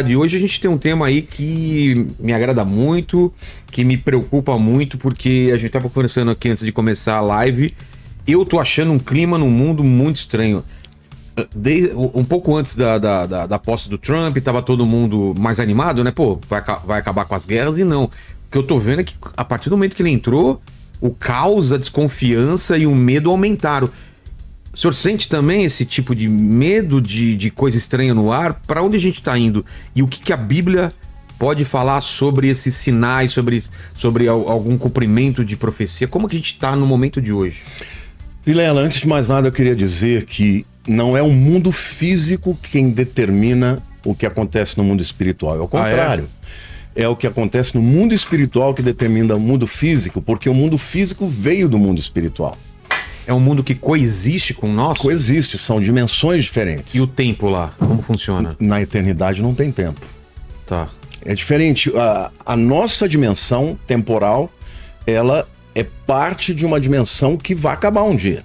E hoje a gente tem um tema aí que me agrada muito, que me preocupa muito, porque a gente tava conversando aqui antes de começar a live. Eu tô achando um clima no mundo muito estranho. Um pouco antes da posse do Trump, tava todo mundo mais animado, né? Pô, vai acabar com as guerras, e não. O que eu tô vendo é que a partir do momento que ele entrou, o caos, a desconfiança e o medo aumentaram. O senhor sente também esse tipo de medo de coisa estranha no ar? Para onde a gente está indo? E o que a Bíblia pode falar sobre esses sinais, sobre algum cumprimento de profecia? Como que a gente está no momento de hoje? Vilela, antes de mais nada eu queria dizer que não é o mundo físico quem determina o que acontece no mundo espiritual. É o contrário. É o que acontece no mundo espiritual que determina o mundo físico, porque o mundo físico veio do mundo espiritual. É um mundo que coexiste com o nosso? Coexiste, são dimensões diferentes. E o tempo lá, como funciona? Na eternidade não tem tempo. Tá. É diferente. A nossa dimensão temporal, ela é parte de uma dimensão que vai acabar um dia.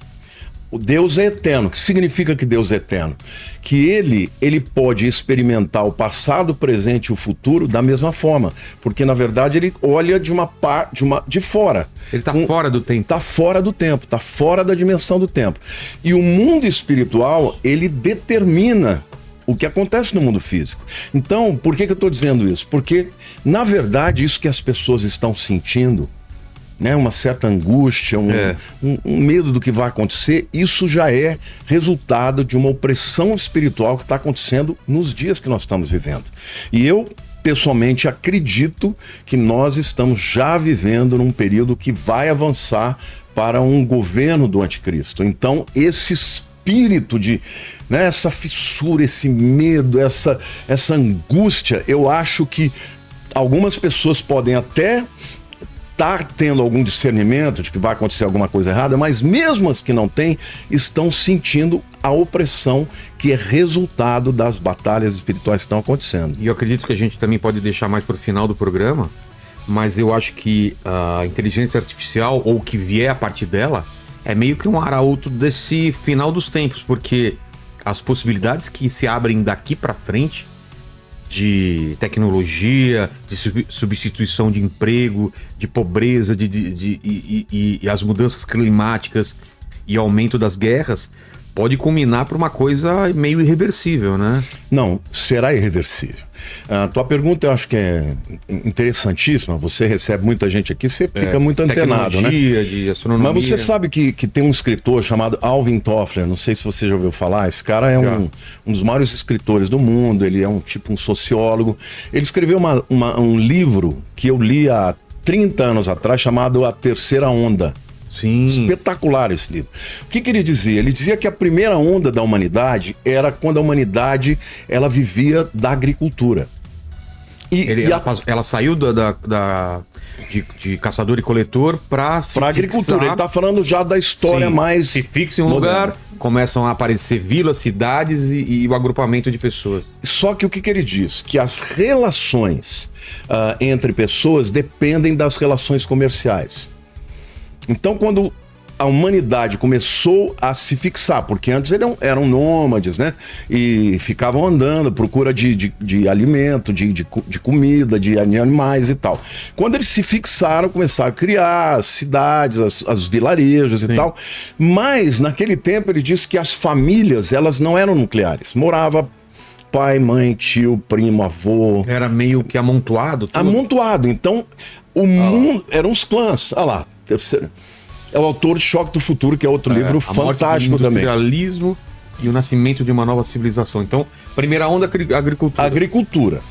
O Deus é eterno. O que significa que Deus é eterno? Que ele pode experimentar o passado, o presente e o futuro da mesma forma. Porque, na verdade, ele olha de fora. Ele está fora do tempo. Está fora do tempo, está fora da dimensão do tempo. E o mundo espiritual, ele determina o que acontece no mundo físico. Então, por que eu estou dizendo isso? Porque, na verdade, isso que as pessoas estão sentindo, né, uma certa angústia, um medo do que vai acontecer, isso já é resultado de uma opressão espiritual que está acontecendo nos dias que nós estamos vivendo. E eu, pessoalmente, acredito que nós estamos já vivendo num período que vai avançar para um governo do anticristo. Então, esse espírito de, né, essa fissura, esse medo, essa angústia, eu acho que algumas pessoas podem até tá tendo algum discernimento de que vai acontecer alguma coisa errada, mas mesmo as que não têm, estão sentindo a opressão que é resultado das batalhas espirituais que estão acontecendo. E eu acredito que a gente também pode deixar mais para o final do programa, mas eu acho que a inteligência artificial, ou o que vier a partir dela, é meio que um arauto desse final dos tempos, porque as possibilidades que se abrem daqui para frente de tecnologia, de substituição de emprego, de pobreza, e as mudanças climáticas e aumento das guerras, pode culminar para uma coisa meio irreversível, né? Não, será irreversível. A tua pergunta eu acho que é interessantíssima. Você recebe muita gente aqui, você fica muito antenado, né? De astronomia. Mas você sabe que tem um escritor chamado Alvin Toffler, não sei se você já ouviu falar. Esse cara é um dos maiores escritores do mundo, ele é um sociólogo. Ele escreveu um livro que eu li há 30 anos atrás, chamado A Terceira Onda. Sim. Espetacular esse livro. O que ele dizia? Ele dizia que a primeira onda da humanidade era quando a humanidade ela vivia da agricultura. Ela saiu de caçador e coletor para agricultura. Ele está falando já da história mais... Se fixa em um lugar, começam a aparecer vilas, cidades e o agrupamento de pessoas. Só que o que ele diz? Que as relações entre pessoas dependem das relações comerciais. Então, quando a humanidade começou a se fixar, porque antes eram nômades, né? E ficavam andando, procura de alimento, de comida, de animais e tal. Quando eles se fixaram, começaram a criar as cidades, as vilarejos e tal. Mas, naquele tempo, ele disse que as famílias, elas não eram nucleares. Morava pai, mãe, tio, primo, avô. Era meio que amontoado? Tudo. Amontoado. Então, o mundo... Eram os clãs. Olha lá. É o autor de Choque do Futuro, que é outro livro fantástico também. O industrialismo e o nascimento de uma nova civilização. Então, primeira onda, agricultura. Agricultura.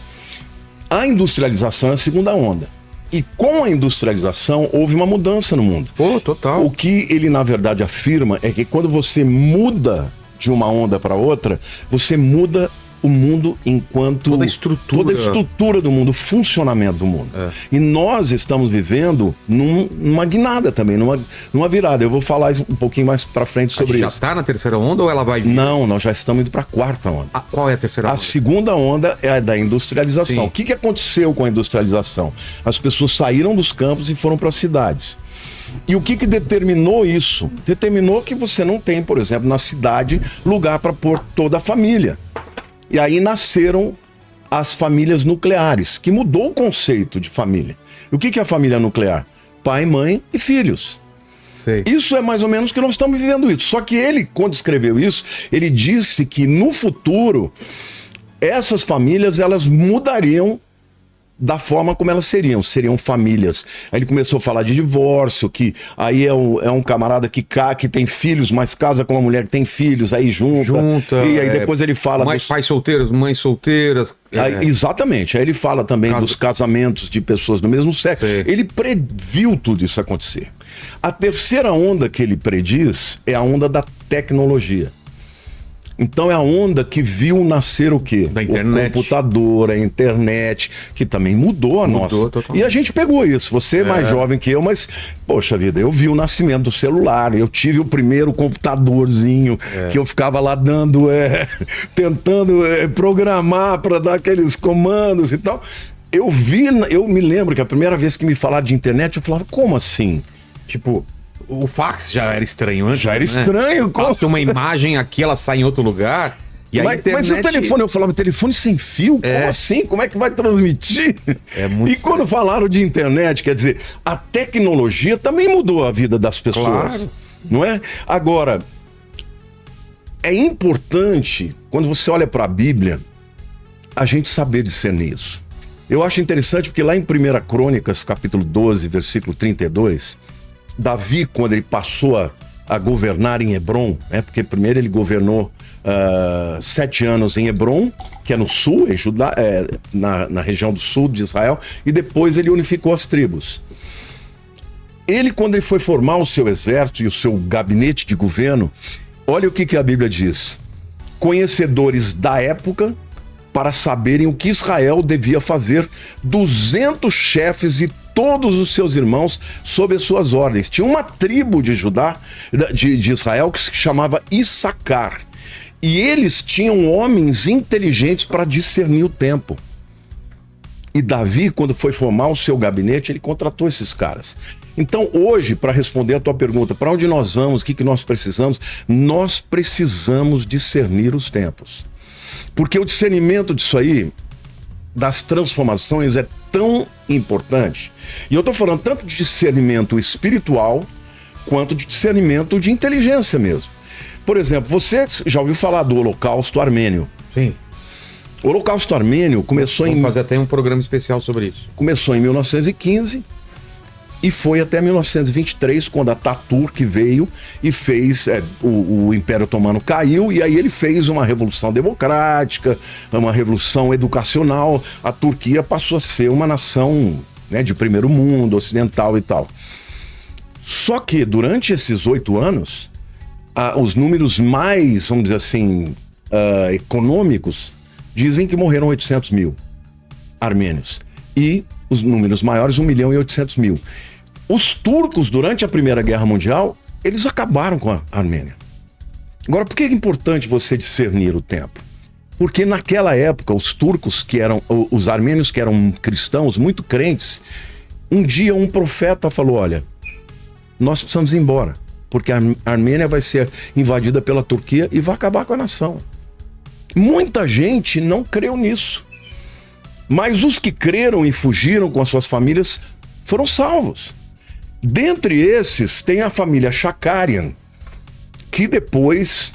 A industrialização é a segunda onda. E com a industrialização, houve uma mudança no mundo. Pô, total. O que ele, na verdade, afirma é que quando você muda de uma onda para outra, você muda o mundo enquanto... Toda a estrutura do mundo, o funcionamento do mundo. E nós estamos vivendo numa guinada também, numa virada. Eu vou falar um pouquinho mais pra frente sobre isso. Já está na terceira onda ou ela vai vir? Não, nós já estamos indo pra quarta onda. Qual é a terceira onda? A segunda onda é a da industrialização. Sim. O que aconteceu com a industrialização? As pessoas saíram dos campos e foram para as cidades. E o que determinou isso? Determinou que você não tem, por exemplo, na cidade, lugar para pôr toda a família. E aí nasceram as famílias nucleares, que mudou o conceito de família. E o que é a família nuclear? Pai, mãe e filhos. Sei. Isso é mais ou menos o que nós estamos vivendo isso. Só que ele, quando escreveu isso, ele disse que no futuro essas famílias elas mudariam da forma como elas seriam famílias. Aí ele começou a falar de divórcio, que aí é um camarada que tem filhos, mas casa com uma mulher que tem filhos, aí junta e aí depois ele fala pais solteiros, mães solteiras. Aí, exatamente, aí ele fala também dos casamentos de pessoas do mesmo sexo. Sim. Ele previu tudo isso acontecer. A terceira onda que ele prediz é a onda da tecnologia. Então é a onda que viu nascer o quê? Da internet. O computador, a internet, que também mudou a nossa. Totalmente. E a gente pegou isso. Você é mais jovem que eu, mas, poxa vida, eu vi o nascimento do celular. Eu tive o primeiro computadorzinho que eu ficava lá dando, tentando programar para dar aqueles comandos e tal. Eu me lembro que a primeira vez que me falaram de internet, eu falava, como assim? Tipo, o fax já era estranho antes. Já era estranho. Passa uma imagem aqui, ela sai em outro lugar. E mas o telefone, eu falava, telefone sem fio? Como assim? Como é que vai transmitir? É muito E quando falaram de internet, quer dizer, a tecnologia também mudou a vida das pessoas. Claro. Não é? Agora, é importante, quando você olha para a Bíblia, a gente saber discernir isso. Eu acho interessante porque lá em 1 Crônicas, capítulo 12, versículo 32... Davi, quando ele passou a governar em Hebrom, porque primeiro ele governou 7 anos em Hebrom, que é no sul, em Judá, na região do sul de Israel, e depois ele unificou as tribos. Ele, quando ele foi formar o seu exército e o seu gabinete de governo, olha o que a Bíblia diz. Conhecedores da época, para saberem o que Israel devia fazer, 200 chefes e todos os seus irmãos sob as suas ordens. Tinha uma tribo de Judá, de Israel, que se chamava Issacar. E eles tinham homens inteligentes para discernir o tempo. E Davi, quando foi formar o seu gabinete, ele contratou esses caras. Então, hoje, para responder a tua pergunta, para onde nós vamos, o que nós precisamos discernir os tempos. Porque o discernimento disso aí, das transformações, é tão importante. E eu estou falando tanto de discernimento espiritual, quanto de discernimento de inteligência mesmo. Por exemplo, você já ouviu falar do Holocausto Armênio? Sim. O Holocausto Armênio começou Vamos fazer até um programa especial sobre isso. Começou em 1915 e foi até 1923, quando a Ataturk veio e fez... o Império Otomano caiu e aí ele fez uma revolução democrática, uma revolução educacional. A Turquia passou a ser uma nação, de primeiro mundo, ocidental e tal. Só que durante esses 8 anos, os números mais, vamos dizer assim, econômicos, dizem que morreram 800 mil armênios. E os números maiores, 1.800.000. Os turcos, durante a Primeira Guerra Mundial, eles acabaram com a Armênia. Agora, por que é importante você discernir o tempo? Porque naquela época, os armênios que eram cristãos, muito crentes, um dia um profeta falou, olha, nós precisamos ir embora, porque a Armênia vai ser invadida pela Turquia e vai acabar com a nação. Muita gente não creu nisso. Mas os que creram e fugiram com as suas famílias foram salvos. Dentre esses, tem a família Shakarian, que depois,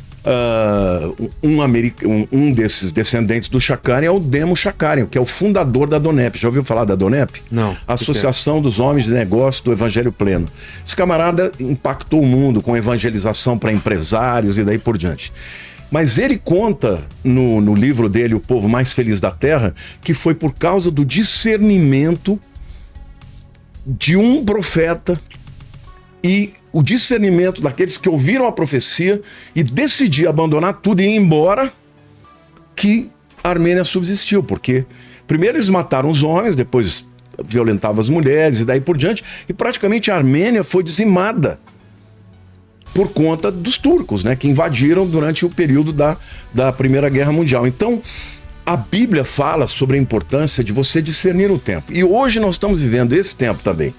um desses descendentes do Shakarian é o Demo Shakarian, que é o fundador da DONEP. Já ouviu falar da DONEP? Não. Associação dos Homens de Negócio do Evangelho Pleno. Esse camarada impactou o mundo com evangelização para empresários e daí por diante. Mas ele conta no livro dele, O Povo Mais Feliz da Terra, que foi por causa do discernimento de um profeta e o discernimento daqueles que ouviram a profecia e decidiram abandonar tudo e ir embora, que a Armênia subsistiu. Porque primeiro eles mataram os homens, depois violentavam as mulheres e daí por diante, e praticamente a Armênia foi dizimada por conta dos turcos, que invadiram durante o período da Primeira Guerra Mundial. Então, a Bíblia fala sobre a importância de você discernir o tempo. E hoje nós estamos vivendo esse tempo também.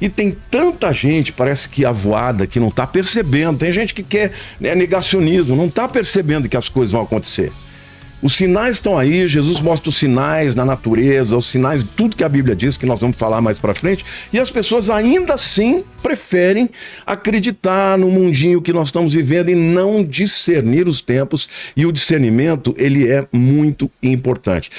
E tem tanta gente, parece que avoada, que não está percebendo. Tem gente que quer negacionismo, não está percebendo que as coisas vão acontecer. Os sinais estão aí, Jesus mostra os sinais na natureza, os sinais de tudo que a Bíblia diz, que nós vamos falar mais pra frente, e as pessoas ainda assim preferem acreditar no mundinho que nós estamos vivendo e não discernir os tempos, e o discernimento, ele é muito importante.